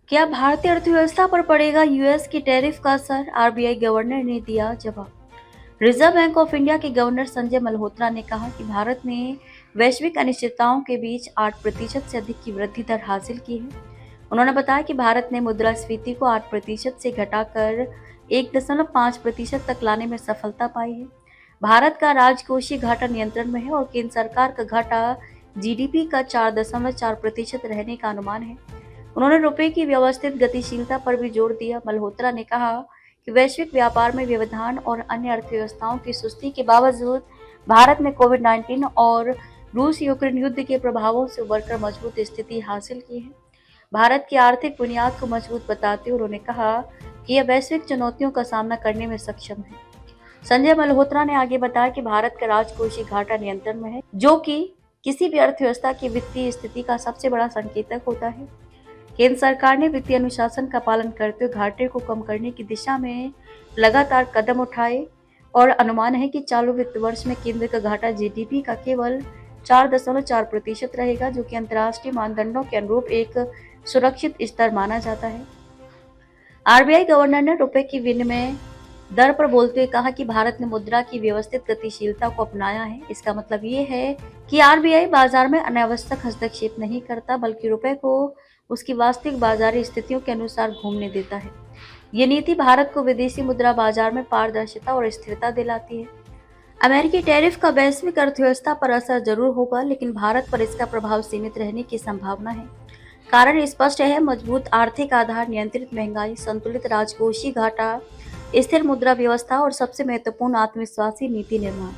क्या भारतीय अर्थव्यवस्था पर पड़ेगा यूएस की टैरिफ का असर? आरबीआई गवर्नर ने दिया जवाब। रिजर्व बैंक ऑफ इंडिया के गवर्नर संजय मल्होत्रा ने कहा कि भारत ने वैश्विक अनिश्चितताओं के बीच 8% से अधिक की वृद्धि दर हासिल की है। उन्होंने बताया कि भारत ने मुद्रास्फीति को 8% से घटाकर 1.5% तक लाने में सफलता पाई है। भारत का राजकोषीय घाटा नियंत्रण में है और केंद्र सरकार का घाटा जीडीपी का 4.4% रहने का अनुमान है। उन्होंने रुपए की व्यवस्थित गतिशीलता पर भी जोर दिया। मल्होत्रा ने कहा कि वैश्विक व्यापार में व्यवधान और अन्य अर्थव्यवस्थाओं की सुस्ती के बावजूद भारत ने कोविड-19 और रूस यूक्रेन युद्ध के प्रभावों से उबरकर मजबूत स्थिति हासिल की है। भारत की आर्थिक बुनियाद को मजबूत बताते हुए उन्होंने कहा कि यह वैश्विक चुनौतियों का सामना करने में सक्षम है। संजय मल्होत्रा ने आगे बताया कि भारत का राजकोषीय घाटा नियंत्रण में है, जो कि किसी भी अर्थव्यवस्था की वित्तीय स्थिति का सबसे बड़ा संकेतक होता है। केंद्र सरकार ने वित्तीय अनुशासन का पालन करते हुए घाटे को कम करने की दिशा में लगातार कदम उठाए और अनुमान है कि चालू वित्त वर्ष में केंद्र का घाटा जीडीपी का केवल 4.4% रहेगा, जो कि अंतर्राष्ट्रीय मानदंडों के अनुरूप एक सुरक्षित स्तर माना जाता है। आरबीआई गवर्नर ने रुपए की विनिमय दर पर बोलते हुए कहा कि भारत ने मुद्रा की व्यवस्थित गतिशीलता को अपनाया है। इसका मतलब ये है कि आरबीआई बाजार में अनावश्यक हस्तक्षेप नहीं करता, बल्कि रुपए को उसकी वास्तविक बाजारी स्थितियों के अनुसार घूमने देता है। ये नीति भारत को विदेशी मुद्रा बाजार में पारदर्शिता और स्थिरता दिलाती है। अमेरिकी टैरिफ का वैश्विक अर्थव्यवस्था पर असर जरूर होगा, लेकिन भारत पर इसका प्रभाव सीमित रहने की संभावना है। कारण स्पष्ट है: मजबूत आर्थिक आधार, नियंत्रित महंगाई, संतुलित राजकोषीय घाटा, स्थिर मुद्रा व्यवस्था और सबसे महत्वपूर्ण आत्मविश्वासी नीति निर्माण।